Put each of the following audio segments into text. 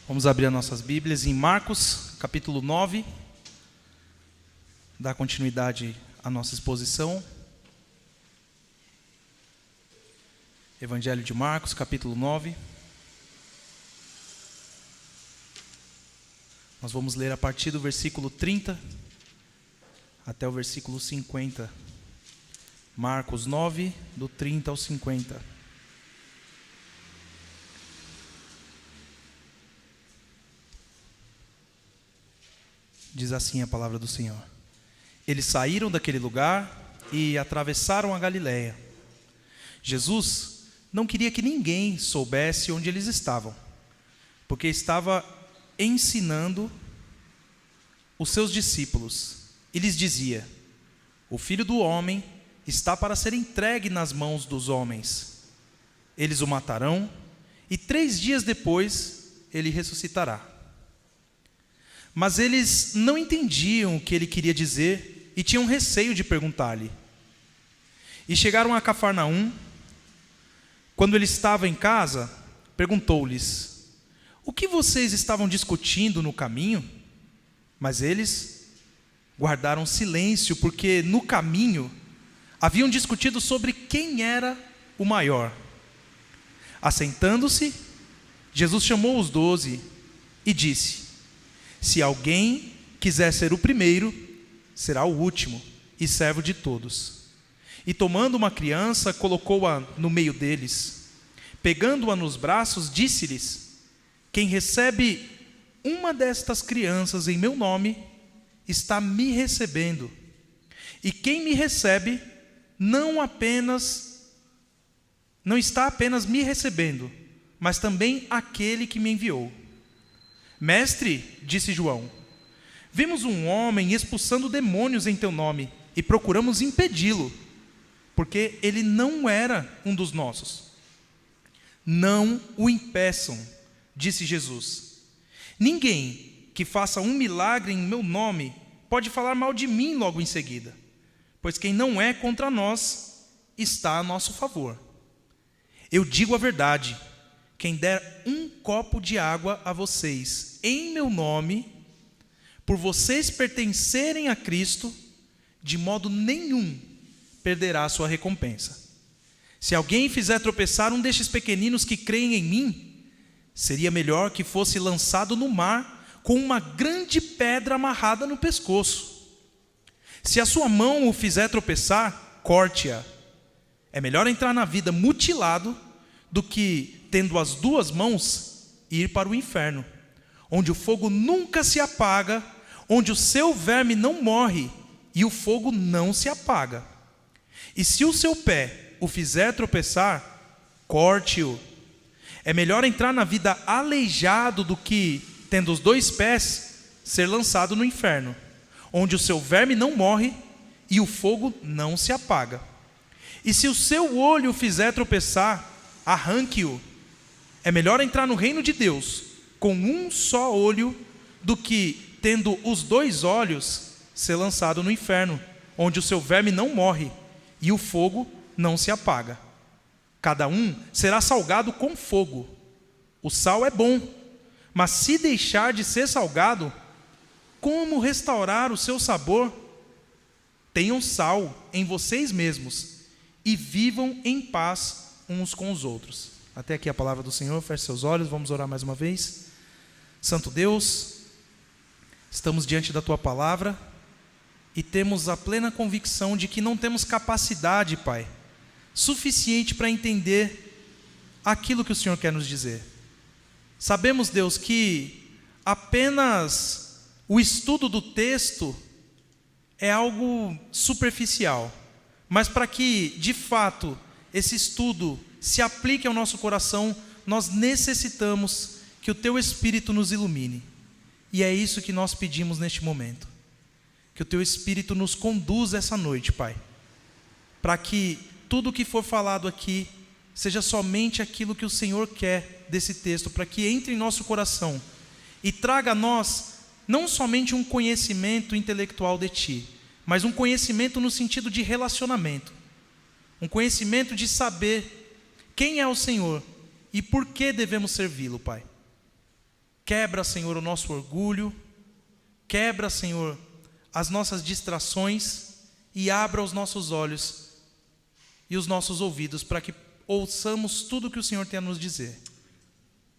Vamos abrir as nossas Bíblias em Marcos, capítulo 9. Dar continuidade à nossa exposição. Evangelho de Marcos, capítulo 9. Nós vamos ler a partir do versículo 30 até o versículo 50. Marcos 9, do 30 ao 50. Diz assim a palavra do Senhor. Eles saíram daquele lugar e atravessaram a Galileia. Jesus não queria que ninguém soubesse onde eles estavam, porque estava ensinando os seus discípulos. E lhes dizia: o Filho do Homem está para ser entregue nas mãos dos homens. Eles o matarão e 3 dias depois ele ressuscitará. Mas eles não entendiam o que ele queria dizer e tinham receio de perguntar-lhe. E chegaram a Cafarnaum. Quando ele estava em casa, perguntou-lhes: o que vocês estavam discutindo no caminho? Mas eles guardaram silêncio, porque no caminho haviam discutido sobre quem era o maior. Assentando-se, Jesus chamou os 12 e disse: se alguém quiser ser o primeiro, será o último e servo de todos. E tomando uma criança, colocou-a no meio deles. Pegando-a nos braços, disse-lhes: quem recebe uma destas crianças em meu nome, está me recebendo. E quem me recebe, não está apenas me recebendo, mas também aquele que me enviou. Mestre, disse João, vimos um homem expulsando demônios em teu nome e procuramos impedi-lo, porque ele não era um dos nossos. Não o impeçam, disse Jesus. Ninguém que faça um milagre em meu nome pode falar mal de mim logo em seguida, pois quem não é contra nós está a nosso favor. Eu digo a verdade: quem der um copo de água a vocês em meu nome, por vocês pertencerem a Cristo, de modo nenhum perderá a sua recompensa. Se alguém fizer tropeçar um destes pequeninos que creem em mim, seria melhor que fosse lançado no mar com uma grande pedra amarrada no pescoço. Se a sua mão o fizer tropeçar, corte-a. É melhor entrar na vida mutilado do que, tendo as 2 mãos, ir para o inferno, onde o fogo nunca se apaga, onde o seu verme não morre e o fogo não se apaga. E se o seu pé o fizer tropeçar, corte-o. É melhor entrar na vida aleijado do que, tendo os 2 pés, ser lançado no inferno, onde o seu verme não morre e o fogo não se apaga. E se o seu olho o fizer tropeçar, arranque-o. É melhor entrar no reino de Deus com um só olho do que, tendo os 2 olhos, ser lançado no inferno, onde o seu verme não morre e o fogo não se apaga. Cada um será salgado com fogo. O sal é bom, mas se deixar de ser salgado, como restaurar o seu sabor? Tenham sal em vocês mesmos e vivam em paz uns com os outros. Até aqui a palavra do Senhor. Feche seus olhos, vamos orar mais uma vez. Santo Deus, estamos diante da Tua palavra e temos a plena convicção de que não temos capacidade, Pai, suficiente para entender aquilo que o Senhor quer nos dizer. Sabemos, Deus, que apenas o estudo do texto é algo superficial, mas para que, de fato, esse estudo se aplique ao nosso coração, nós necessitamos que o Teu Espírito nos ilumine. E é isso que nós pedimos neste momento. Que o Teu Espírito nos conduza essa noite, Pai, para que tudo o que for falado aqui seja somente aquilo que o Senhor quer desse texto, para que entre em nosso coração e traga a nós não somente um conhecimento intelectual de Ti, mas um conhecimento no sentido de relacionamento, um conhecimento de saber quem é o Senhor e por que devemos servi-lo, Pai. Quebra, Senhor, o nosso orgulho. Quebra, Senhor, as nossas distrações e abra os nossos olhos e os nossos ouvidos para que ouçamos tudo o que o Senhor tem a nos dizer.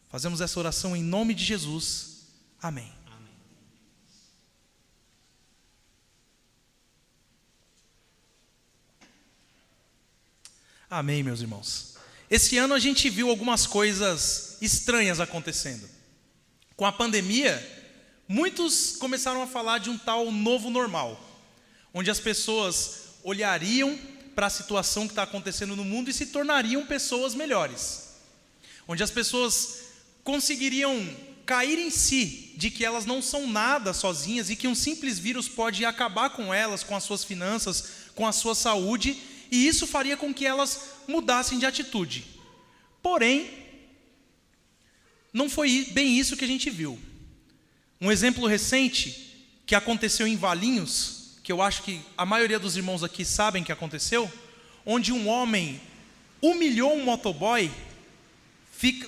Fazemos essa oração em nome de Jesus. Amém. Amém, meus irmãos. Esse ano a gente viu algumas coisas estranhas acontecendo. Com a pandemia, muitos começaram a falar de um tal novo normal, onde as pessoas olhariam para a situação que está acontecendo no mundo e se tornariam pessoas melhores. Onde as pessoas conseguiriam cair em si de que elas não são nada sozinhas e que um simples vírus pode acabar com elas, com as suas finanças, com a sua saúde, e isso faria com que elas mudassem de atitude. Porém, não foi bem isso que a gente viu. Um exemplo recente que aconteceu em Valinhos, que eu acho que a maioria dos irmãos aqui sabem que aconteceu, onde um homem humilhou um motoboy,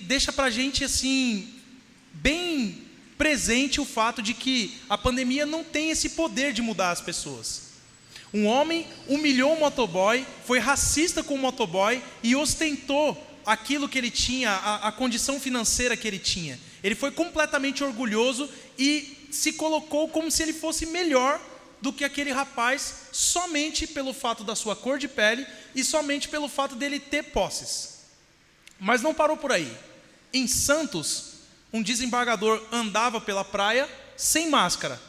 deixa pra gente assim, bem presente o fato de que a pandemia não tem esse poder de mudar as pessoas. Um homem humilhou um motoboy, foi racista com o motoboy e ostentou aquilo que ele tinha, a condição financeira que ele tinha. Ele foi completamente orgulhoso e se colocou como se ele fosse melhor do que aquele rapaz, somente pelo fato da sua cor de pele e somente pelo fato dele ter posses. Mas não parou por aí. Em Santos, um desembargador andava pela praia sem máscara,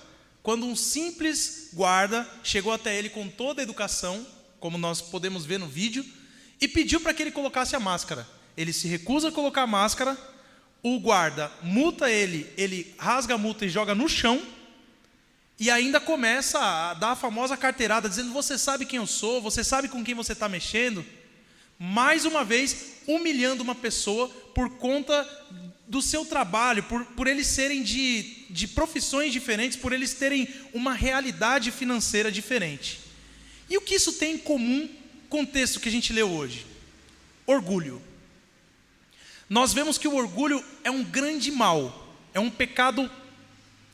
quando um simples guarda chegou até ele com toda a educação, como nós podemos ver no vídeo, e pediu para que ele colocasse a máscara. Ele se recusa a colocar a máscara, o guarda multa ele rasga a multa e joga no chão, e ainda começa a dar a famosa carteirada, dizendo: você sabe quem eu sou, você sabe com quem você está mexendo. Mais uma vez, humilhando uma pessoa por conta do seu trabalho, por eles serem de profissões diferentes, por eles terem uma realidade financeira diferente. E o que isso tem em comum com o texto que a gente leu hoje? Orgulho. Nós vemos que o orgulho é um grande mal, é um pecado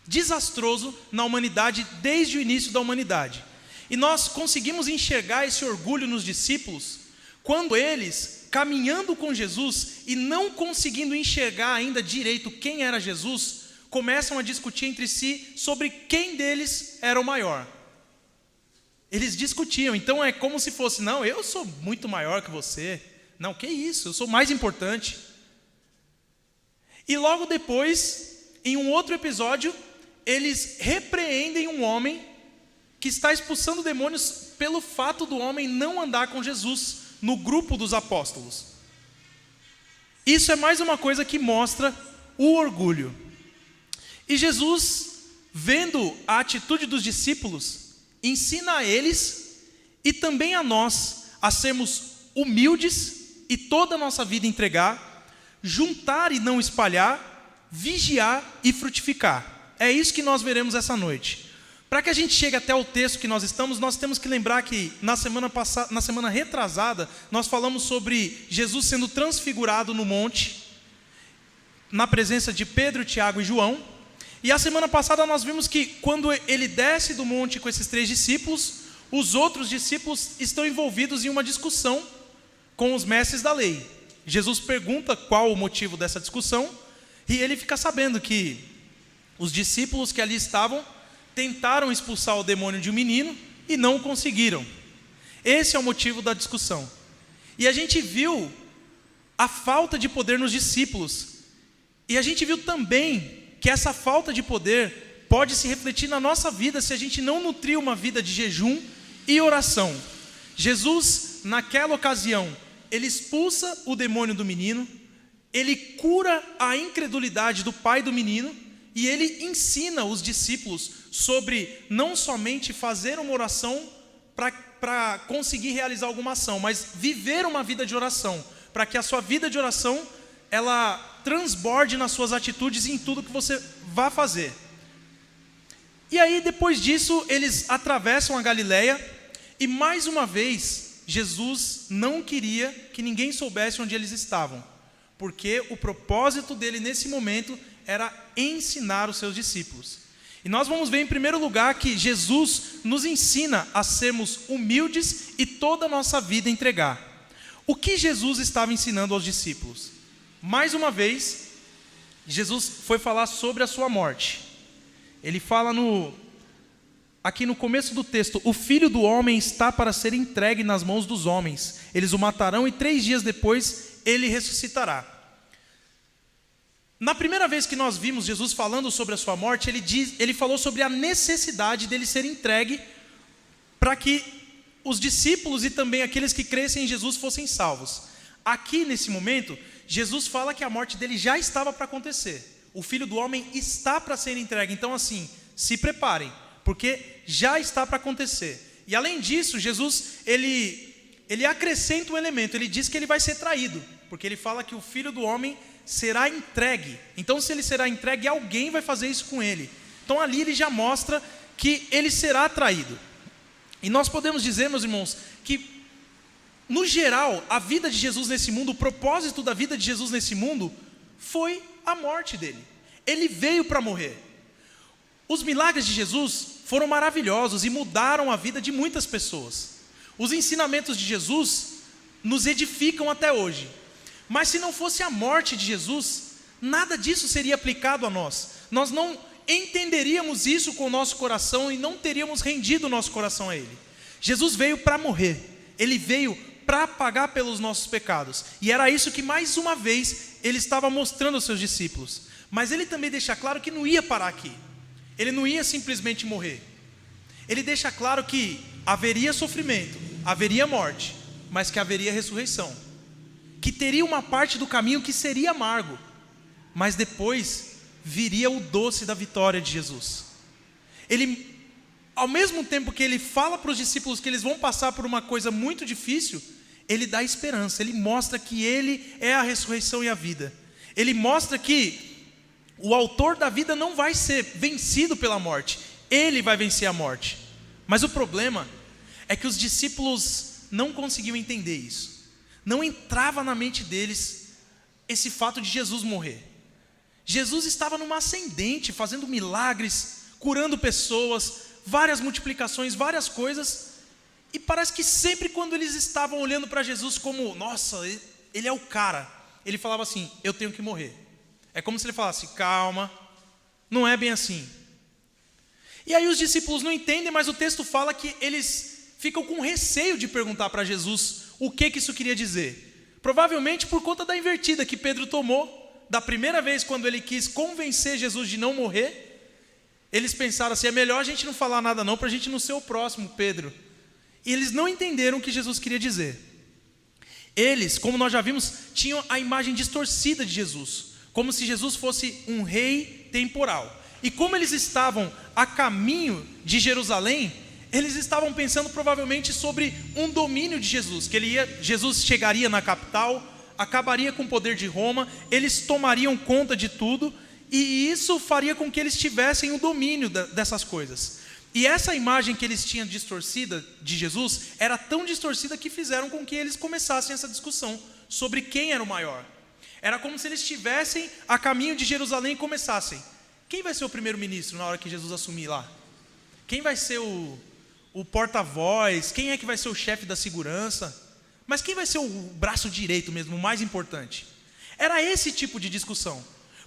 desastroso na humanidade desde o início da humanidade. E nós conseguimos enxergar esse orgulho nos discípulos quando eles, caminhando com Jesus e não conseguindo enxergar ainda direito quem era Jesus, começam a discutir entre si sobre quem deles era o maior. Eles discutiam, então é como se fosse: não, eu sou muito maior que você. Não, que isso, eu sou mais importante. E logo depois, em um outro episódio, eles repreendem um homem que está expulsando demônios pelo fato do homem não andar com Jesus no grupo dos apóstolos. Isso é mais uma coisa que mostra o orgulho. E Jesus, vendo a atitude dos discípulos, ensina a eles e também a nós a sermos humildes e toda a nossa vida entregar, juntar e não espalhar, vigiar e frutificar. É isso que nós veremos essa noite. Para que a gente chegue até o texto que nós estamos, nós temos que lembrar que na semana retrasada, nós falamos sobre Jesus sendo transfigurado no monte, na presença de Pedro, Tiago e João. E a semana passada nós vimos que quando ele desce do monte com esses 3 discípulos, os outros discípulos estão envolvidos em uma discussão com os mestres da lei. Jesus pergunta qual o motivo dessa discussão, e ele fica sabendo que os discípulos que ali estavam tentaram expulsar o demônio de um menino e não conseguiram. Esse é o motivo da discussão. E a gente viu a falta de poder nos discípulos. E a gente viu também que essa falta de poder pode se refletir na nossa vida se a gente não nutrir uma vida de jejum e oração. Jesus, naquela ocasião, ele expulsa o demônio do menino, ele cura a incredulidade do pai do menino, e ele ensina os discípulos sobre não somente fazer uma oração para conseguir realizar alguma ação, mas viver uma vida de oração, para que a sua vida de oração ela transborde nas suas atitudes e em tudo que você vá fazer. E aí depois disso eles atravessam a Galileia e mais uma vez Jesus não queria que ninguém soubesse onde eles estavam, porque o propósito dele nesse momento era ensinar os seus discípulos. E nós vamos ver em primeiro lugar que Jesus nos ensina a sermos humildes e toda a nossa vida entregar. O que Jesus estava ensinando aos discípulos? Mais uma vez, Jesus foi falar sobre a sua morte. Ele fala aqui no começo do texto: o Filho do Homem está para ser entregue nas mãos dos homens. Eles o matarão e 3 dias depois ele ressuscitará. Na primeira vez que nós vimos Jesus falando sobre a sua morte, ele falou sobre a necessidade dele ser entregue para que os discípulos e também aqueles que crescem em Jesus fossem salvos. Aqui nesse momento, Jesus fala que a morte dele já estava para acontecer. O Filho do Homem está para ser entregue. Então assim, se preparem, porque já está para acontecer. E além disso, Jesus, ele acrescenta um elemento. Ele diz que ele vai ser traído, porque ele fala que o Filho do Homem será entregue. Então se ele será entregue, alguém vai fazer isso com ele. Então ali ele já mostra que ele será traído. E nós podemos dizer, meus irmãos, que no geral, a vida de Jesus nesse mundo, o propósito da vida de Jesus nesse mundo foi a morte dele. Ele veio para morrer. Os milagres de Jesus foram maravilhosos e mudaram a vida de muitas pessoas. Os ensinamentos de Jesus nos edificam até hoje. Mas se não fosse a morte de Jesus, nada disso seria aplicado a nós. Nós não entenderíamos isso com o nosso coração e não teríamos rendido o nosso coração a Ele. Jesus veio para morrer. Ele veio para pagar pelos nossos pecados. E era isso que mais uma vez Ele estava mostrando aos seus discípulos. Mas Ele também deixa claro que não ia parar aqui. Ele não ia simplesmente morrer. Ele deixa claro que haveria sofrimento, haveria morte, mas que haveria ressurreição. Que teria uma parte do caminho que seria amargo, mas depois viria o doce da vitória de Jesus. Ele, ao mesmo tempo que ele fala para os discípulos que eles vão passar por uma coisa muito difícil, ele dá esperança, ele mostra que ele é a ressurreição e a vida. Ele mostra que o autor da vida não vai ser vencido pela morte, ele vai vencer a morte. Mas o problema é que os discípulos não conseguiam entender isso. Não entrava na mente deles esse fato de Jesus morrer. Jesus estava numa ascendente, fazendo milagres, curando pessoas, várias multiplicações, várias coisas. E parece que sempre quando eles estavam olhando para Jesus como, nossa, ele é o cara, ele falava assim: eu tenho que morrer. É como se ele falasse: calma, não é bem assim. E aí os discípulos não entendem, mas o texto fala que eles ficam com receio de perguntar para Jesus o que isso queria dizer. Provavelmente por conta da invertida que Pedro tomou, da primeira vez quando ele quis convencer Jesus de não morrer. Eles pensaram assim: é melhor a gente não falar nada não, para a gente não ser o próximo Pedro. E eles não entenderam o que Jesus queria dizer. Eles, como nós já vimos, tinham a imagem distorcida de Jesus, como se Jesus fosse um rei temporal. E como eles estavam a caminho de Jerusalém, eles estavam pensando provavelmente sobre um domínio de Jesus, que Jesus chegaria na capital, acabaria com o poder de Roma, eles tomariam conta de tudo, e isso faria com que eles tivessem o domínio dessas coisas. E essa imagem que eles tinham distorcida de Jesus, era tão distorcida que fizeram com que eles começassem essa discussão sobre quem era o maior. Era como se eles estivessem a caminho de Jerusalém e começassem: quem vai ser o primeiro-ministro na hora que Jesus assumir lá? Quem vai ser o porta-voz? Quem é que vai ser o chefe da segurança? Mas quem vai ser o braço direito mesmo, o mais importante? Era esse tipo de discussão,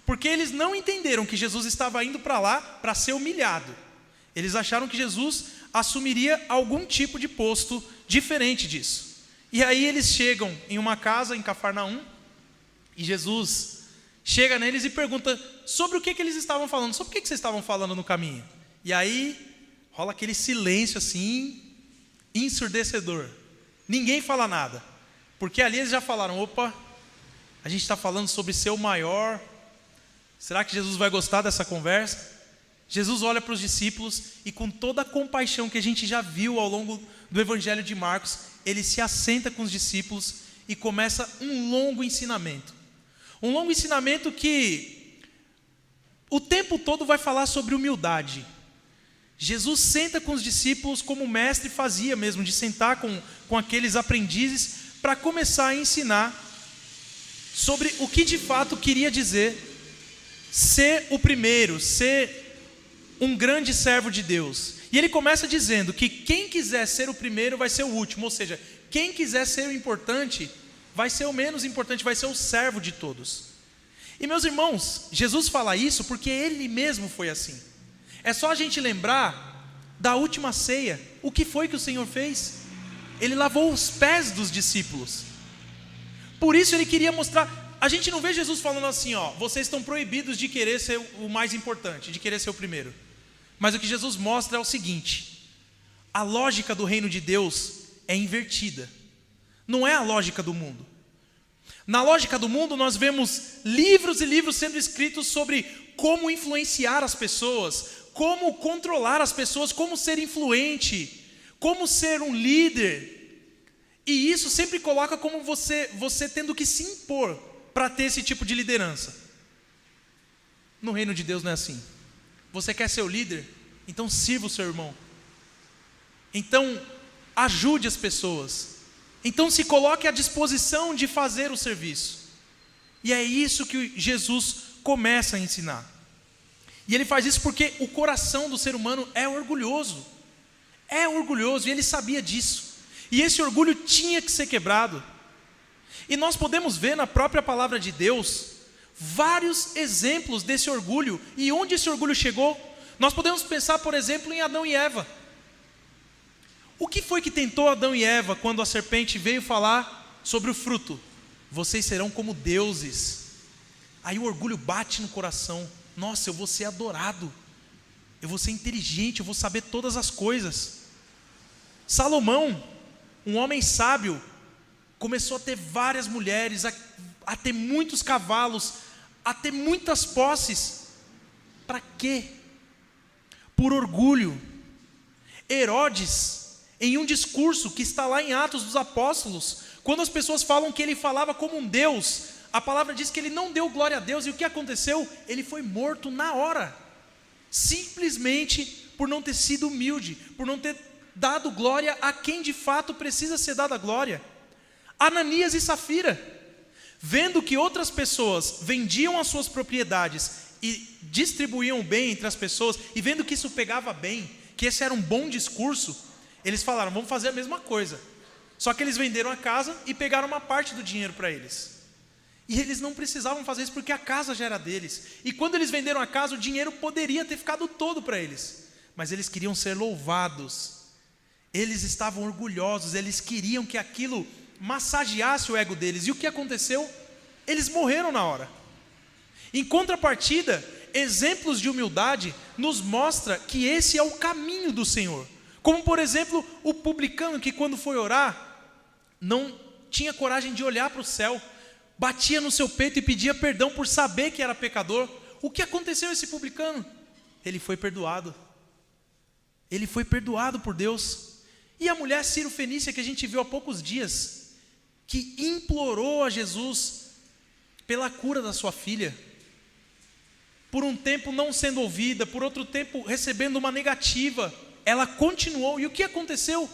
porque eles não entenderam que Jesus estava indo para lá para ser humilhado. Eles acharam que Jesus assumiria algum tipo de posto diferente disso. E aí eles chegam em uma casa em Cafarnaum, e Jesus chega neles e pergunta sobre o que eles estavam falando. Sobre o que vocês estavam falando no caminho? E aí rola aquele silêncio assim, ensurdecedor. Ninguém fala nada, porque ali eles já falaram: opa, a gente está falando sobre ser o maior. Será que Jesus vai gostar dessa conversa? Jesus olha para os discípulos e, com toda a compaixão que a gente já viu ao longo do Evangelho de Marcos, ele se assenta com os discípulos e começa um longo ensinamento. Um longo ensinamento que o tempo todo vai falar sobre humildade. Jesus senta com os discípulos como o mestre fazia mesmo, de sentar com aqueles aprendizes para começar a ensinar sobre o que de fato queria dizer ser o primeiro, ser um grande servo de Deus. E ele começa dizendo que quem quiser ser o primeiro vai ser o último, ou seja, quem quiser ser o importante vai ser o menos importante, vai ser o servo de todos. E meus irmãos, Jesus fala isso porque ele mesmo foi assim. É só a gente lembrar da última ceia. O que foi que o Senhor fez? Ele lavou os pés dos discípulos. Por isso ele queria mostrar. A gente não vê Jesus falando assim, vocês estão proibidos de querer ser o mais importante, de querer ser o primeiro. Mas o que Jesus mostra é o seguinte: a lógica do reino de Deus é invertida. Não é a lógica do mundo. Na lógica do mundo nós vemos livros e livros sendo escritos sobre como influenciar as pessoas, como controlar as pessoas, como ser influente, como ser um líder. E isso sempre coloca como você tendo que se impor para ter esse tipo de liderança. No reino de Deus não é assim. Você quer ser o líder? Então sirva o seu irmão. Então ajude as pessoas. Então se coloque à disposição de fazer o serviço. E é isso que Jesus começa a ensinar. E ele faz isso porque o coração do ser humano é orgulhoso. É orgulhoso e ele sabia disso. E esse orgulho tinha que ser quebrado. E nós podemos ver na própria palavra de Deus vários exemplos desse orgulho. E onde esse orgulho chegou? Nós podemos pensar, por exemplo, em Adão e Eva. O que foi que tentou Adão e Eva quando a serpente veio falar sobre o fruto? Vocês serão como deuses. Aí o orgulho bate no coração. Nossa, eu vou ser adorado. Eu vou ser inteligente, eu vou saber todas as coisas. Salomão, um homem sábio, começou a ter várias mulheres, a ter muitos cavalos, a ter muitas posses. Para quê? Por orgulho. Herodes, em um discurso que está lá em Atos dos Apóstolos, quando as pessoas falam que ele falava como um Deus, a palavra diz que ele não deu glória a Deus. E o que aconteceu? Ele foi morto na hora, simplesmente por não ter sido humilde, por não ter dado glória a quem de fato precisa ser dada glória. Ananias e Safira, vendo que outras pessoas vendiam as suas propriedades e distribuíam o bem entre as pessoas, e vendo que isso pegava bem, que esse era um bom discurso, eles falaram, vamos fazer a mesma coisa. Só que eles venderam a casa e pegaram uma parte do dinheiro para eles. E eles não precisavam fazer isso porque a casa já era deles. E quando eles venderam a casa, o dinheiro poderia ter ficado todo para eles. Mas eles queriam ser louvados. Eles estavam orgulhosos, eles queriam que aquilo massageasse o ego deles. E o que aconteceu? Eles morreram na hora. Em contrapartida, exemplos de humildade nos mostra que esse é o caminho do Senhor. Como por exemplo, o publicano que quando foi orar, não tinha coragem de olhar para o céu, batia no seu peito e pedia perdão por saber que era pecador. O que aconteceu a esse publicano? Ele foi perdoado. Ele foi perdoado por Deus. E a mulher Ciro-fenícia que a gente viu há poucos dias, que implorou a Jesus pela cura da sua filha, por um tempo não sendo ouvida, por outro tempo recebendo uma negativa, ela continuou. E o que aconteceu?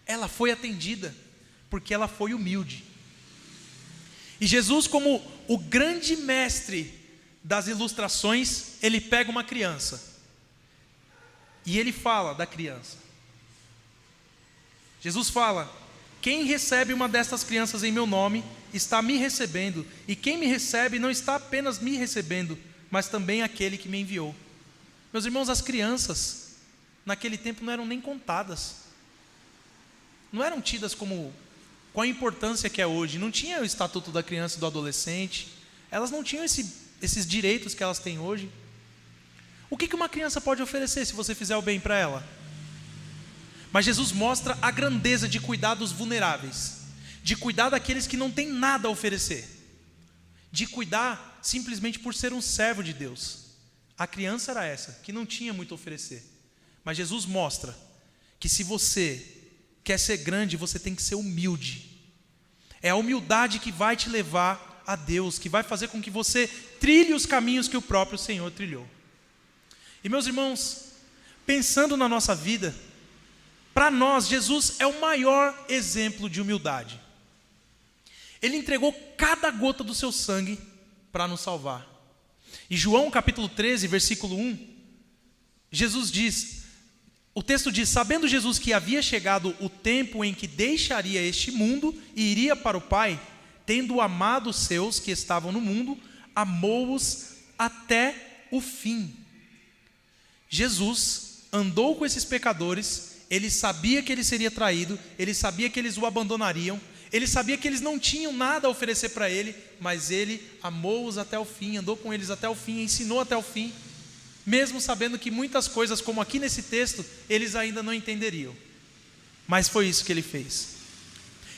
Ela foi atendida, porque ela foi humilde. E Jesus, como o grande mestre das ilustrações, ele pega uma criança e ele fala da criança. Jesus fala: quem recebe uma destas crianças em meu nome está me recebendo, e quem me recebe não está apenas me recebendo, mas também aquele que me enviou. Meus irmãos, as crianças naquele tempo não eram nem contadas, não eram tidas com a importância que é hoje. Não tinha o estatuto da criança e do adolescente, elas não tinham esses direitos que elas têm hoje. O que uma criança pode oferecer se você fizer o bem para ela? Mas Jesus mostra a grandeza de cuidar dos vulneráveis, de cuidar daqueles que não têm nada a oferecer, de cuidar simplesmente por ser um servo de Deus. A criança era essa, que não tinha muito a oferecer. Mas Jesus mostra que se você quer ser grande, você tem que ser humilde. É a humildade que vai te levar a Deus, que vai fazer com que você trilhe os caminhos que o próprio Senhor trilhou. E meus irmãos, pensando na nossa vida, para nós, Jesus é o maior exemplo de humildade. Ele entregou cada gota do seu sangue para nos salvar. E João capítulo 13, versículo 1, Jesus diz, o texto diz: sabendo Jesus que havia chegado o tempo em que deixaria este mundo e iria para o Pai, tendo amado os seus que estavam no mundo, amou-os até o fim. Jesus andou com esses pecadores, ele sabia que ele seria traído, ele sabia que eles o abandonariam, ele sabia que eles não tinham nada a oferecer para ele, mas ele amou-os até o fim, andou com eles até o fim, ensinou até o fim, mesmo sabendo que muitas coisas, como aqui nesse texto, eles ainda não entenderiam. Mas foi isso que ele fez.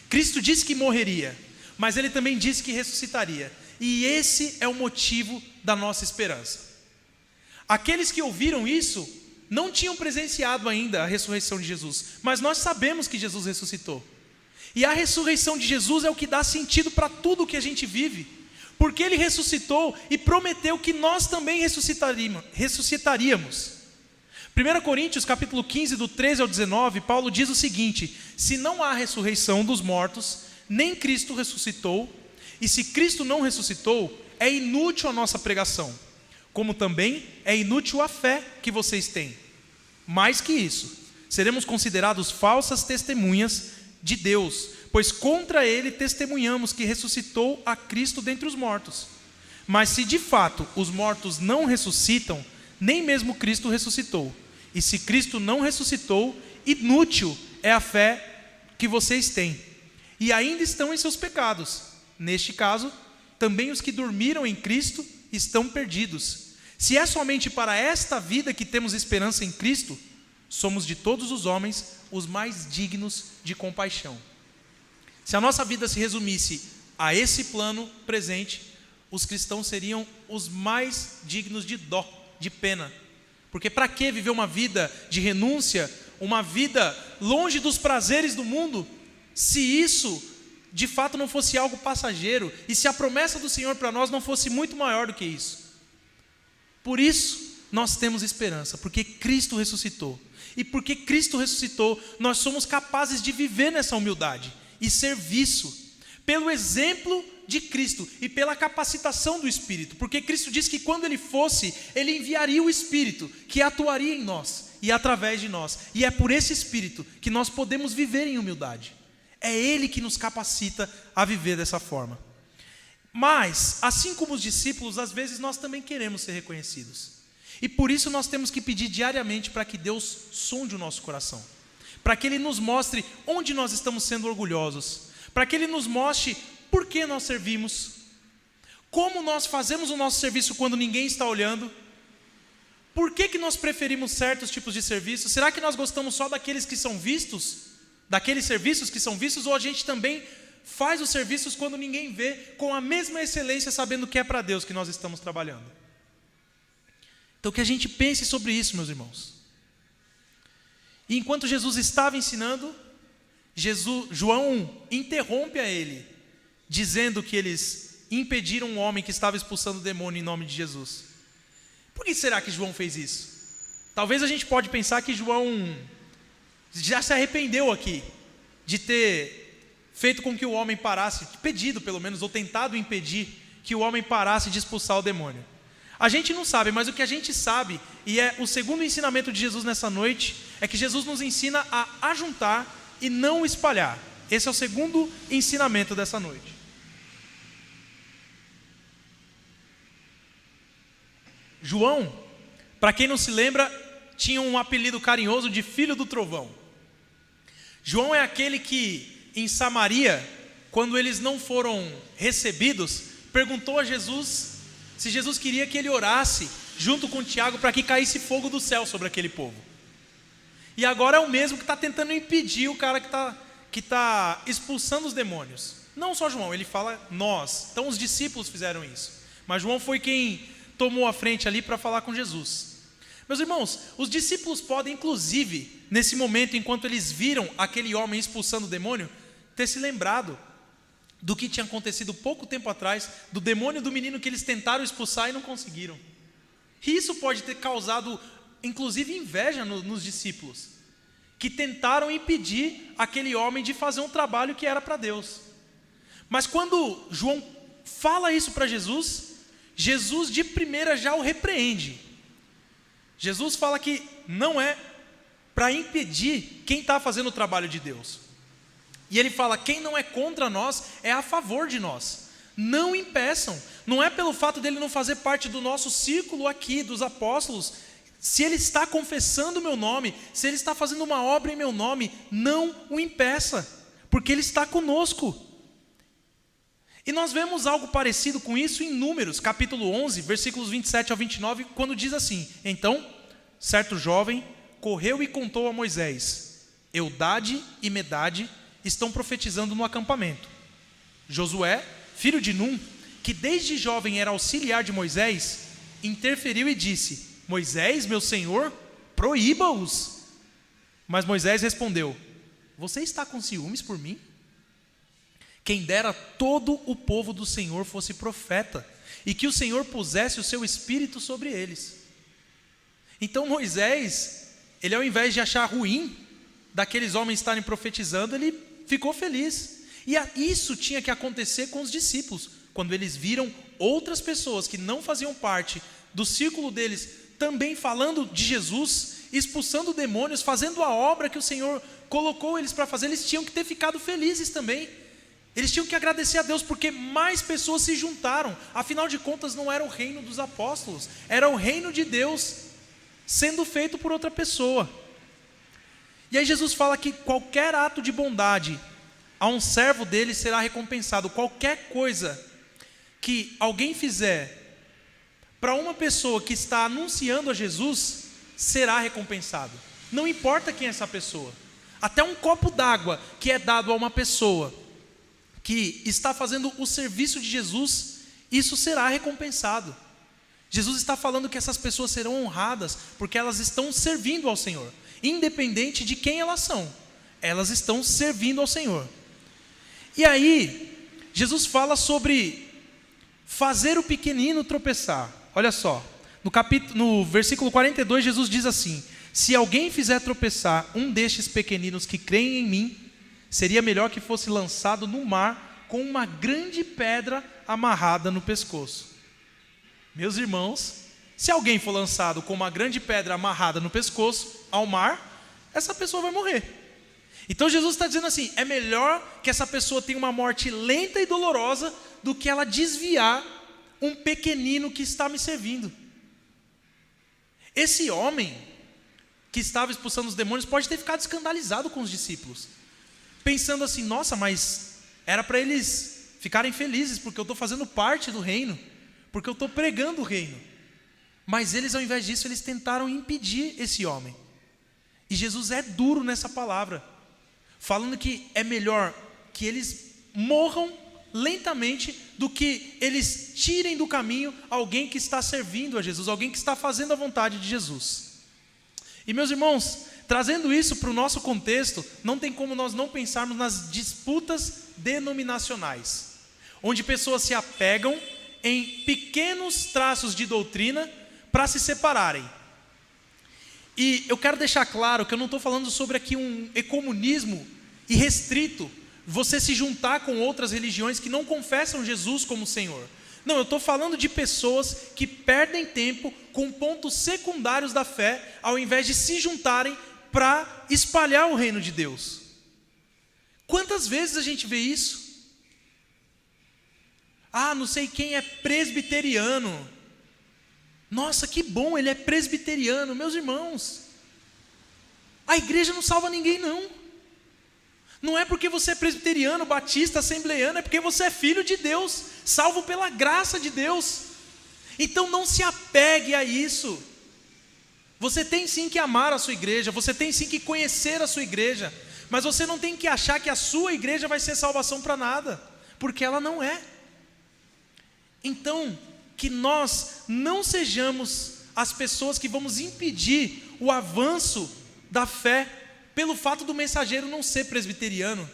Cristo disse que morreria, mas ele também disse que ressuscitaria. E esse é o motivo da nossa esperança. Aqueles que ouviram isso não tinham presenciado ainda a ressurreição de Jesus, mas nós sabemos que Jesus ressuscitou. E a ressurreição de Jesus é o que dá sentido para tudo o que a gente vive. Porque ele ressuscitou e prometeu que nós também ressuscitaríamos. 1 Coríntios capítulo 15, do 13 ao 19, Paulo diz o seguinte: se não há ressurreição dos mortos, nem Cristo ressuscitou, e se Cristo não ressuscitou, é inútil a nossa pregação, como também é inútil a fé que vocês têm. Mais que isso, seremos considerados falsas testemunhas de Deus, pois contra ele testemunhamos que ressuscitou a Cristo dentre os mortos. Mas se de fato os mortos não ressuscitam, nem mesmo Cristo ressuscitou. E se Cristo não ressuscitou, inútil é a fé que vocês têm, e ainda estão em seus pecados. Neste caso, também os que dormiram em Cristo estão perdidos. Se é somente para esta vida que temos esperança em Cristo, somos de todos os homens os mais dignos de compaixão. Se a nossa vida se resumisse a esse plano presente, os cristãos seriam os mais dignos de dó, de pena. Porque para que viver uma vida de renúncia, uma vida longe dos prazeres do mundo, se isso de fato não fosse algo passageiro, e se a promessa do Senhor para nós não fosse muito maior do que isso? Por isso nós temos esperança, porque Cristo ressuscitou. E porque Cristo ressuscitou, nós somos capazes de viver nessa humildade e serviço, pelo exemplo de Cristo e pela capacitação do Espírito, porque Cristo disse que quando Ele fosse, Ele enviaria o Espírito, que atuaria em nós e através de nós, e é por esse Espírito que nós podemos viver em humildade. É Ele que nos capacita a viver dessa forma. Mas, assim como os discípulos, às vezes nós também queremos ser reconhecidos, e por isso nós temos que pedir diariamente para que Deus sonde o nosso coração, para que Ele nos mostre onde nós estamos sendo orgulhosos, para que Ele nos mostre por que nós servimos, como nós fazemos o nosso serviço quando ninguém está olhando, por que nós preferimos certos tipos de serviços. Será que nós gostamos só daqueles que são vistos, daqueles serviços que são vistos, ou a gente também faz os serviços quando ninguém vê, com a mesma excelência, sabendo que é para Deus que nós estamos trabalhando? Então que a gente pense sobre isso, meus irmãos. E enquanto Jesus estava ensinando, João interrompe a ele, dizendo que eles impediram um homem que estava expulsando o demônio em nome de Jesus. Por que será que João fez isso? Talvez a gente pode pensar que João já se arrependeu aqui de ter feito com que o homem parasse, pedido pelo menos, ou tentado impedir que o homem parasse de expulsar o demônio. A gente não sabe, mas o que a gente sabe, e é o segundo ensinamento de Jesus nessa noite, é que Jesus nos ensina a ajuntar e não espalhar. Esse é o segundo ensinamento dessa noite. João, para quem não se lembra, tinha um apelido carinhoso de Filho do Trovão. João é aquele que, em Samaria, quando eles não foram recebidos, perguntou a Jesus se Jesus queria que ele orasse junto com Tiago para que caísse fogo do céu sobre aquele povo. E agora é o mesmo que está tentando impedir o cara que tá expulsando os demônios. Não só João, ele fala nós. Então os discípulos fizeram isso, mas João foi quem tomou a frente ali para falar com Jesus. Meus irmãos, os discípulos podem, inclusive, nesse momento, enquanto eles viram aquele homem expulsando o demônio, ter se lembrado do que tinha acontecido pouco tempo atrás, do demônio do menino que eles tentaram expulsar e não conseguiram. E isso pode ter causado, inclusive, inveja nos discípulos, que tentaram impedir aquele homem de fazer um trabalho que era para Deus. Mas quando João fala isso para Jesus, Jesus de primeira já o repreende. Jesus fala que não é para impedir quem está fazendo o trabalho de Deus. E ele fala, quem não é contra nós é a favor de nós. Não impeçam. Não é pelo fato dele não fazer parte do nosso círculo aqui, dos apóstolos. Se ele está confessando o meu nome, se ele está fazendo uma obra em meu nome, não o impeça, porque ele está conosco. E nós vemos algo parecido com isso em Números, capítulo 11, versículos 27 ao 29, quando diz assim: então, certo jovem correu e contou a Moisés: Eldade e Medade estão profetizando no acampamento. Josué, filho de Num, que desde jovem era auxiliar de Moisés, interferiu e disse: Moisés, meu senhor, proíba-os. Mas Moisés respondeu: você está com ciúmes por mim? Quem dera todo o povo do Senhor fosse profeta, e que o Senhor pusesse o seu espírito sobre eles. Então Moisés, ele ao invés de achar ruim daqueles homens estarem profetizando, ele ficou feliz. E isso tinha que acontecer com os discípulos, quando eles viram outras pessoas que não faziam parte do círculo deles, também falando de Jesus, expulsando demônios, fazendo a obra que o Senhor colocou eles para fazer, eles tinham que ter ficado felizes também. Eles tinham que agradecer a Deus, porque mais pessoas se juntaram. Afinal de contas, não era o reino dos apóstolos, era o reino de Deus sendo feito por outra pessoa. E aí Jesus fala que qualquer ato de bondade a um servo dele será recompensado. Qualquer coisa que alguém fizer para uma pessoa que está anunciando a Jesus, será recompensado. Não importa quem é essa pessoa. Até um copo d'água que é dado a uma pessoa que está fazendo o serviço de Jesus, isso será recompensado. Jesus está falando que essas pessoas serão honradas, porque elas estão servindo ao Senhor, independente de quem elas são, elas estão servindo ao Senhor. E aí, Jesus fala sobre fazer o pequenino tropeçar. Olha só, no versículo 42, Jesus diz assim: se alguém fizer tropeçar um destes pequeninos que creem em mim, seria melhor que fosse lançado no mar com uma grande pedra amarrada no pescoço. Meus irmãos, se alguém for lançado com uma grande pedra amarrada no pescoço ao mar, essa pessoa vai morrer. Então Jesus está dizendo assim: é melhor que essa pessoa tenha uma morte lenta e dolorosa do que ela desviar um pequenino que está me servindo. Esse homem que estava expulsando os demônios pode ter ficado escandalizado com os discípulos, pensando assim: nossa, mas era para eles ficarem felizes, porque eu estou fazendo parte do reino, porque eu estou pregando o reino. Mas eles, ao invés disso, eles tentaram impedir esse homem. E Jesus é duro nessa palavra, falando que é melhor que eles morram lentamente do que eles tirem do caminho alguém que está servindo a Jesus, alguém que está fazendo a vontade de Jesus. E meus irmãos, trazendo isso para o nosso contexto, não tem como nós não pensarmos nas disputas denominacionais, onde pessoas se apegam em pequenos traços de doutrina para se separarem. E eu quero deixar claro que eu não estou falando sobre aqui um ecumenismo irrestrito, você se juntar com outras religiões que não confessam Jesus como Senhor. Não, eu estou falando de pessoas que perdem tempo com pontos secundários da fé, ao invés de se juntarem para espalhar o reino de Deus. Quantas vezes a gente vê isso? Ah, não sei quem é presbiteriano. Nossa, que bom, ele é presbiteriano. Meus irmãos, a igreja não salva ninguém, não. Não é porque você é presbiteriano, batista, assembleiano, é porque você é filho de Deus, salvo pela graça de Deus. Então não se apegue a isso. Você tem sim que amar a sua igreja, você tem sim que conhecer a sua igreja, mas você não tem que achar que a sua igreja vai ser salvação para nada, porque ela não é. Então, que nós não sejamos as pessoas que vamos impedir o avanço da fé, pelo fato do mensageiro não ser presbiteriano,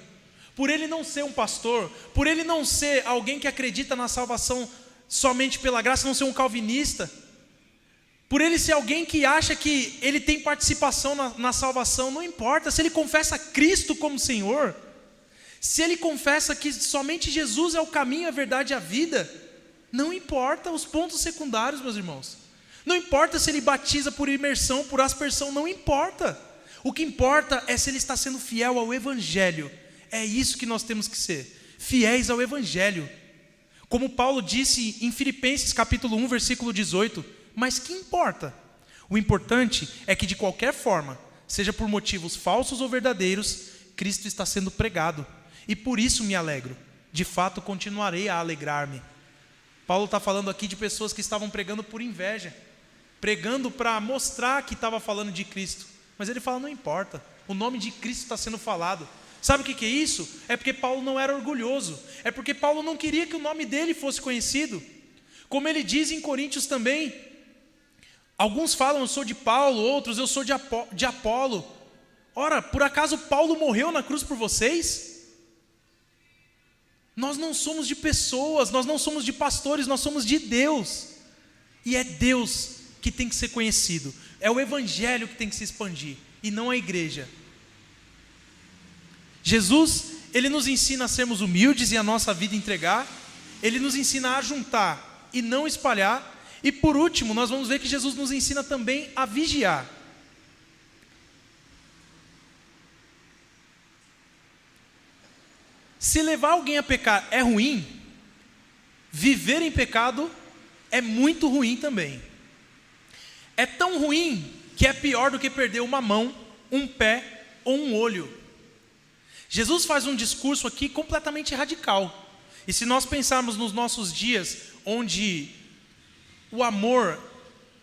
por ele não ser um pastor, por ele não ser alguém que acredita na salvação somente pela graça, não ser um calvinista, por ele ser alguém que acha que ele tem participação na salvação. Não importa, se ele confessa Cristo como Senhor, Se ele confessa que somente Jesus é o caminho, a verdade e a vida, não importa os pontos secundários, meus irmãos. Não importa se ele batiza por imersão, por aspersão, não importa. O que importa é se ele está sendo fiel ao Evangelho. É isso que nós temos que ser, fiéis ao Evangelho. Como Paulo disse em Filipenses capítulo 1, versículo 18, mas que importa? O importante é que de qualquer forma, seja por motivos falsos ou verdadeiros, Cristo está sendo pregado. E por isso me alegro. De fato, continuarei a alegrar-me. Paulo está falando aqui de pessoas que estavam pregando por inveja, pregando para mostrar que estava falando de Cristo. Mas ele fala, não importa, o nome de Cristo está sendo falado. Sabe o que é isso? É porque Paulo não era orgulhoso. É porque Paulo não queria que o nome dele fosse conhecido. Como ele diz em Coríntios também, alguns falam, eu sou de Paulo, outros, eu sou de Apolo. Ora, por acaso Paulo morreu na cruz por vocês? Nós não somos de pessoas, nós não somos de pastores, nós somos de Deus. E é Deus que tem que ser conhecido. É o Evangelho que tem que se expandir, e não a igreja. Jesus, ele nos ensina a sermos humildes e a nossa vida entregar. Ele nos ensina a juntar e não espalhar. E por último, nós vamos ver que Jesus nos ensina também a vigiar. Se levar alguém a pecar é ruim, viver em pecado é muito ruim também. É tão ruim que é pior do que perder uma mão, um pé ou um olho. Jesus faz um discurso aqui completamente radical. E se nós pensarmos nos nossos dias, onde o amor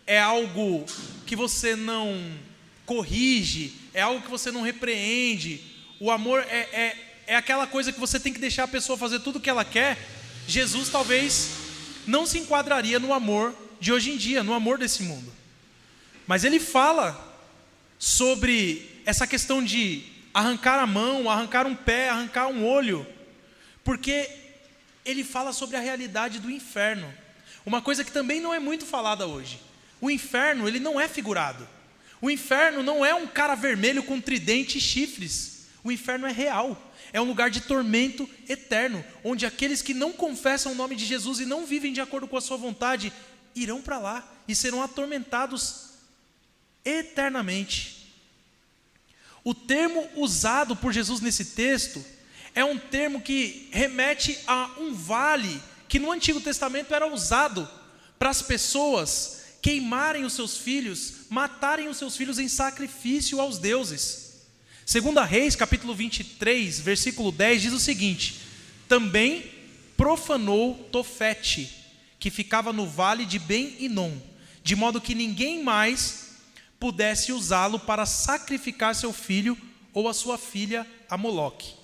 é algo que você não corrige, é algo que você não repreende, o amor é aquela coisa que você tem que deixar a pessoa fazer tudo o que ela quer, Jesus talvez não se enquadraria no amor de hoje em dia, no amor desse mundo. Mas ele fala sobre essa questão de arrancar a mão, arrancar um pé, arrancar um olho, porque ele fala sobre a realidade do inferno. Uma coisa que também não é muito falada hoje. O inferno, ele não é figurado. O inferno não é um cara vermelho com tridente e chifres. O inferno é real. É um lugar de tormento eterno, onde aqueles que não confessam o nome de Jesus e não vivem de acordo com a sua vontade, irão para lá e serão atormentados eternamente. O termo usado por Jesus nesse texto é um termo que remete a um vale que no Antigo Testamento era usado para as pessoas queimarem os seus filhos, matarem os seus filhos em sacrifício aos deuses. 2 Reis, capítulo 23, versículo 10, diz o seguinte: também profanou Tofete, que ficava no vale de Ben-Inom, de modo que ninguém mais pudesse usá-lo para sacrificar seu filho ou a sua filha a Moloque.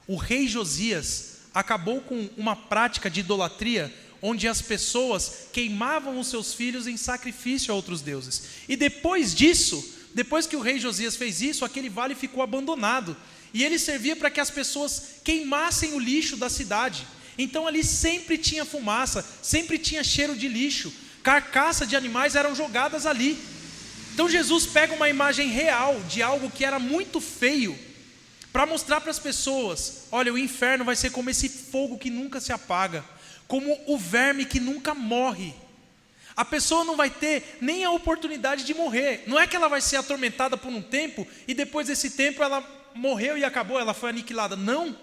O rei Josias acabou com uma prática de idolatria, onde as pessoas queimavam os seus filhos em sacrifício a outros deuses. E depois disso, depois que o rei Josias fez isso, aquele vale ficou abandonado. E ele servia para que as pessoas queimassem o lixo da cidade. Então ali sempre tinha fumaça, sempre tinha cheiro de lixo. Carcaças de animais eram jogadas ali. Então Jesus pega uma imagem real de algo que era muito feio, para mostrar para as pessoas: olha, o inferno vai ser como esse fogo que nunca se apaga, como o verme que nunca morre. A pessoa não vai ter nem a oportunidade de morrer. Não é que ela vai ser atormentada por um tempo e depois desse tempo ela morreu e acabou, ela foi aniquilada. Não.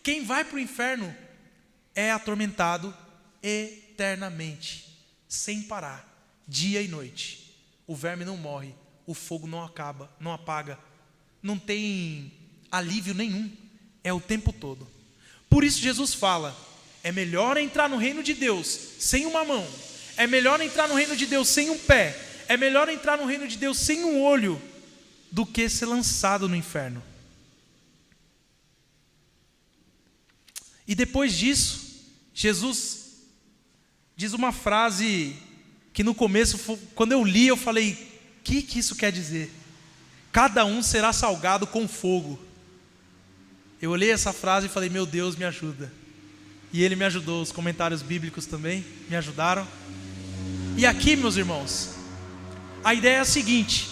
Quem vai para o inferno é atormentado eternamente, sem parar, dia e noite. O verme não morre, o fogo não acaba, não apaga, não tem alívio nenhum, é o tempo todo. Por isso Jesus fala: é melhor entrar no reino de Deus sem uma mão, é melhor entrar no reino de Deus sem um pé, é melhor entrar no reino de Deus sem um olho, do que ser lançado no inferno. E depois disso, Jesus diz uma frase que no começo, quando eu li, eu falei: o que isso quer dizer? Cada um será salgado com fogo. Eu olhei essa frase e falei: meu Deus, me ajuda. E ele me ajudou, os comentários bíblicos também me ajudaram. E aqui, meus irmãos, a ideia é a seguinte: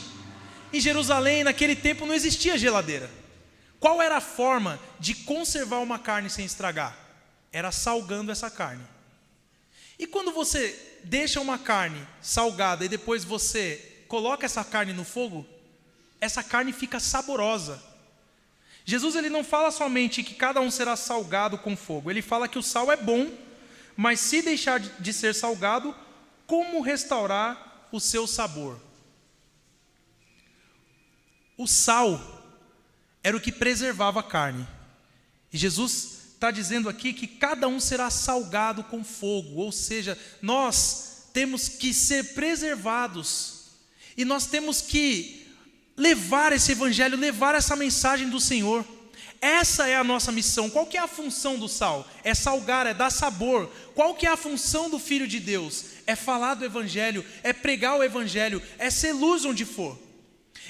em Jerusalém, naquele tempo, não existia geladeira. Qual era a forma de conservar uma carne sem estragar? Era salgando essa carne. E quando você deixa uma carne salgada e depois você coloca essa carne no fogo, essa carne fica saborosa. Jesus ele não fala somente que cada um será salgado com fogo. Ele fala que o sal é bom, mas se deixar de ser salgado, como restaurar o seu sabor? O sal era o que preservava a carne. E Jesus está dizendo aqui que cada um será salgado com fogo. Ou seja, nós temos que ser preservados. E nós temos que levar esse evangelho, levar essa mensagem do Senhor. Essa é a nossa missão. Qual que é a função do sal? É salgar, é dar sabor. Qual que é a função do Filho de Deus? É falar do evangelho, é pregar o evangelho, é ser luz onde for.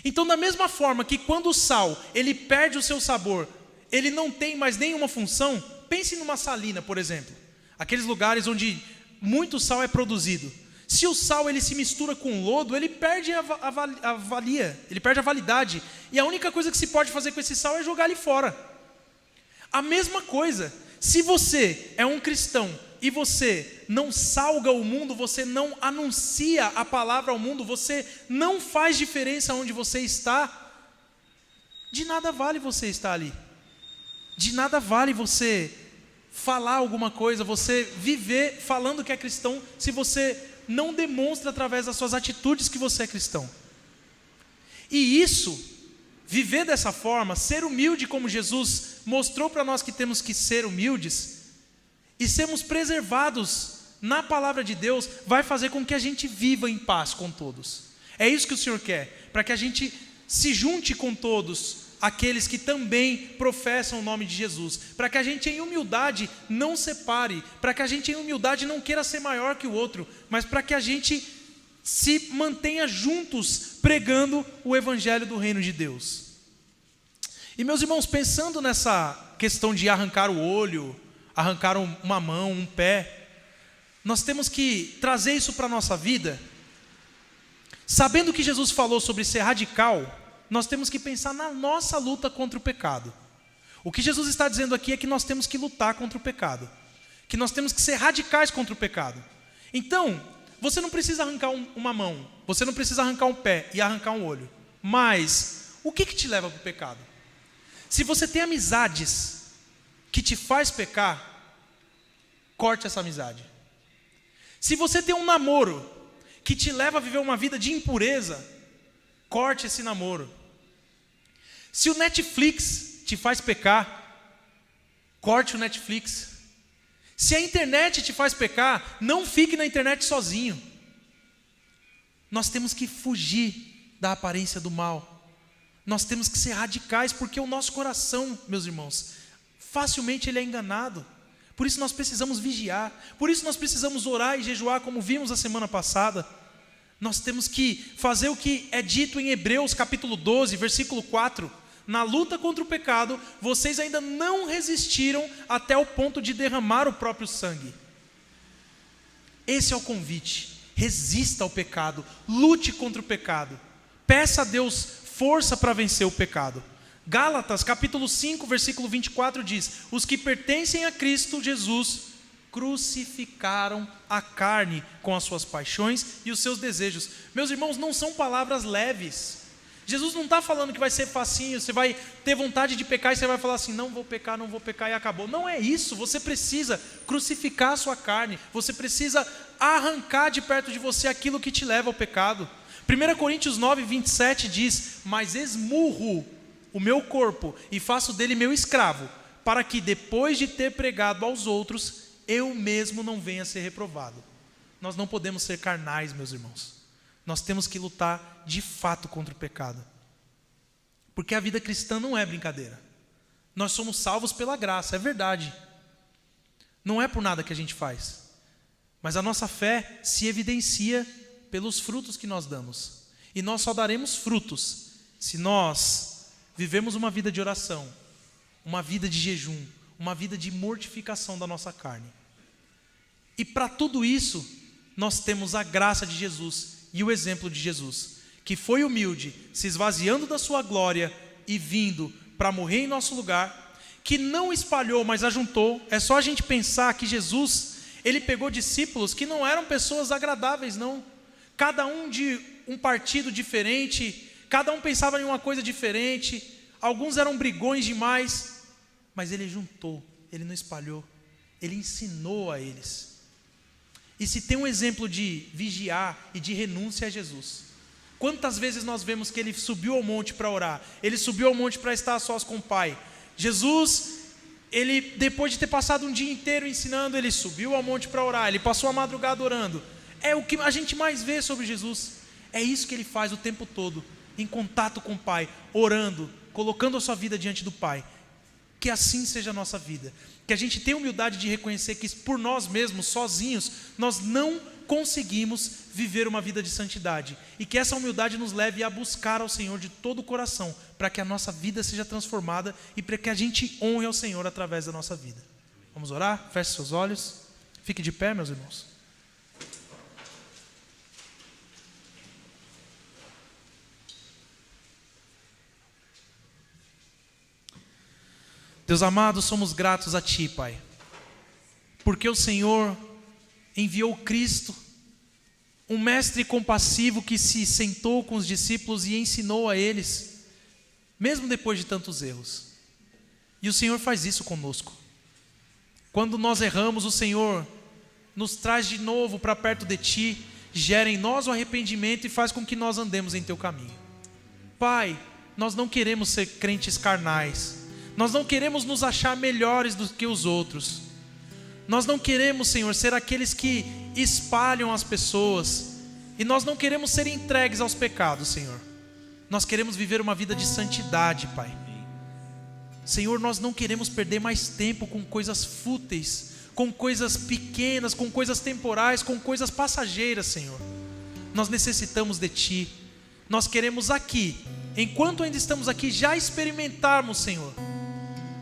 Então, da mesma forma que quando o sal, ele perde o seu sabor, ele não tem mais nenhuma função, pense numa salina, por exemplo. Aqueles lugares onde muito sal é produzido. Se o sal ele se mistura com lodo, ele perde a valia, ele perde a validade. E a única coisa que se pode fazer com esse sal é jogar ele fora. A mesma coisa, se você é um cristão e você não salga o mundo, você não anuncia a palavra ao mundo, você não faz diferença onde você está, de nada vale você estar ali. De nada vale você falar alguma coisa, você viver falando que é cristão, se você não demonstra através das suas atitudes que você é cristão. E isso, viver dessa forma, ser humilde como Jesus mostrou para nós que temos que ser humildes, e sermos preservados na palavra de Deus, vai fazer com que a gente viva em paz com todos. É isso que o Senhor quer, para que a gente se junte com todos aqueles que também professam o nome de Jesus, para que a gente em humildade não separe, para que a gente em humildade não queira ser maior que o outro, mas para que a gente se mantenha juntos pregando o evangelho do reino de Deus. E meus irmãos, pensando nessa questão de arrancar o olho, arrancar uma mão, um pé, nós temos que trazer isso para a nossa vida, sabendo que Jesus falou sobre ser radical. Nós temos que pensar na nossa luta contra o pecado. O que Jesus está dizendo aqui é que nós temos que lutar contra o pecado, que nós temos que ser radicais contra o pecado. Então, você não precisa arrancar uma mão, você não precisa arrancar um pé e arrancar um olho, mas o que te leva para o pecado? Se você tem amizades que te faz pecar, corte essa amizade. Se você tem um namoro que te leva a viver uma vida de impureza, corte esse namoro. Se o Netflix te faz pecar, corte o Netflix. Se a internet te faz pecar, não fique na internet sozinho. Nós temos que fugir da aparência do mal. Nós temos que ser radicais, porque o nosso coração, meus irmãos, facilmente ele é enganado. Por isso nós precisamos vigiar. Por isso nós precisamos orar e jejuar, como vimos a semana passada. Nós temos que fazer o que é dito em Hebreus capítulo 12, versículo 4. Na luta contra o pecado, vocês ainda não resistiram até o ponto de derramar o próprio sangue. Esse é o convite. Resista ao pecado, lute contra o pecado. Peça a Deus força para vencer o pecado. Gálatas capítulo 5, versículo 24 diz: os que pertencem a Cristo Jesus crucificaram a carne com as suas paixões e os seus desejos. Meus irmãos, não são palavras leves. Jesus não está falando que vai ser facinho, você vai ter vontade de pecar e você vai falar assim, não vou pecar e acabou. Não é isso, você precisa crucificar a sua carne, você precisa arrancar de perto de você aquilo que te leva ao pecado. 1 Coríntios 9, 27 diz: mas esmurro o meu corpo e faço dele meu escravo, para que depois de ter pregado aos outros, eu mesmo não venha a ser reprovado. Nós não podemos ser carnais, meus irmãos. Nós temos que lutar de fato contra o pecado. Porque a vida cristã não é brincadeira. Nós somos salvos pela graça, é verdade. Não é por nada que a gente faz. Mas a nossa fé se evidencia pelos frutos que nós damos. E nós só daremos frutos se nós vivemos uma vida de oração, uma vida de jejum, uma vida de mortificação da nossa carne. E para tudo isso, nós temos a graça de Jesus e o exemplo de Jesus, que foi humilde, se esvaziando da sua glória e vindo para morrer em nosso lugar, que não espalhou, mas ajuntou. É só a gente pensar que Jesus, ele pegou discípulos que não eram pessoas agradáveis, não. Cada um de um partido diferente, cada um pensava em uma coisa diferente, alguns eram brigões demais, mas ele juntou, ele não espalhou, ele ensinou a eles. E se tem um exemplo de vigiar e de renúncia, é Jesus. Quantas vezes nós vemos que ele subiu ao monte para orar, ele subiu ao monte para estar a sós com o Pai. Jesus, ele depois de ter passado um dia inteiro ensinando, ele subiu ao monte para orar, ele passou a madrugada orando. É o que a gente mais vê sobre Jesus. É isso que ele faz o tempo todo, em contato com o Pai, orando, colocando a sua vida diante do Pai. Que assim seja a nossa vida. Que a gente tenha humildade de reconhecer que por nós mesmos, sozinhos, nós não conseguimos viver uma vida de santidade. E que essa humildade nos leve a buscar ao Senhor de todo o coração, para que a nossa vida seja transformada e para que a gente honre ao Senhor através da nossa vida. Vamos orar? Feche seus olhos. Fique de pé, meus irmãos. Deus amado, somos gratos a Ti, Pai, porque o Senhor enviou Cristo, um mestre compassivo que se sentou com os discípulos e ensinou a eles, mesmo depois de tantos erros. E o Senhor faz isso conosco. Quando nós erramos, o Senhor nos traz de novo para perto de Ti, gera em nós o arrependimento e faz com que nós andemos em Teu caminho. Pai, nós não queremos ser crentes carnais, nós não queremos nos achar melhores do que os outros. Nós não queremos, Senhor, ser aqueles que espalham as pessoas. E nós não queremos ser entregues aos pecados, Senhor. Nós queremos viver uma vida de santidade, Pai. Senhor, nós não queremos perder mais tempo com coisas fúteis, com coisas pequenas, com coisas temporais, com coisas passageiras, Senhor. Nós necessitamos de Ti. Nós queremos aqui, enquanto ainda estamos aqui, já experimentarmos, Senhor,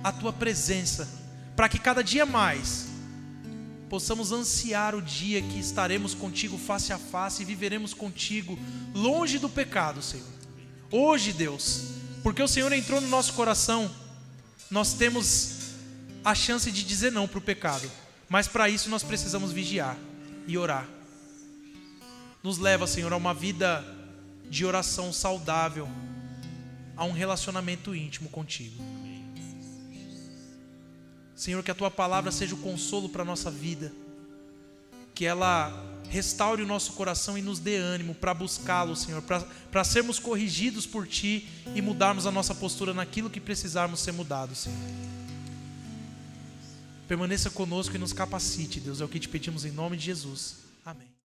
a Tua presença, para que cada dia mais possamos ansiar o dia que estaremos contigo face a face e viveremos contigo longe do pecado, Senhor. Hoje, Deus, porque o Senhor entrou no nosso coração, nós temos a chance de dizer não para o pecado, mas para isso nós precisamos vigiar e orar. Nos leva, Senhor, a uma vida de oração saudável, a um relacionamento íntimo contigo. Senhor, que a Tua palavra seja o consolo para a nossa vida, que ela restaure o nosso coração e nos dê ânimo para buscá-lo, Senhor, para sermos corrigidos por Ti e mudarmos a nossa postura naquilo que precisarmos ser mudados, Senhor. Permaneça conosco e nos capacite, Deus, é o que te pedimos em nome de Jesus.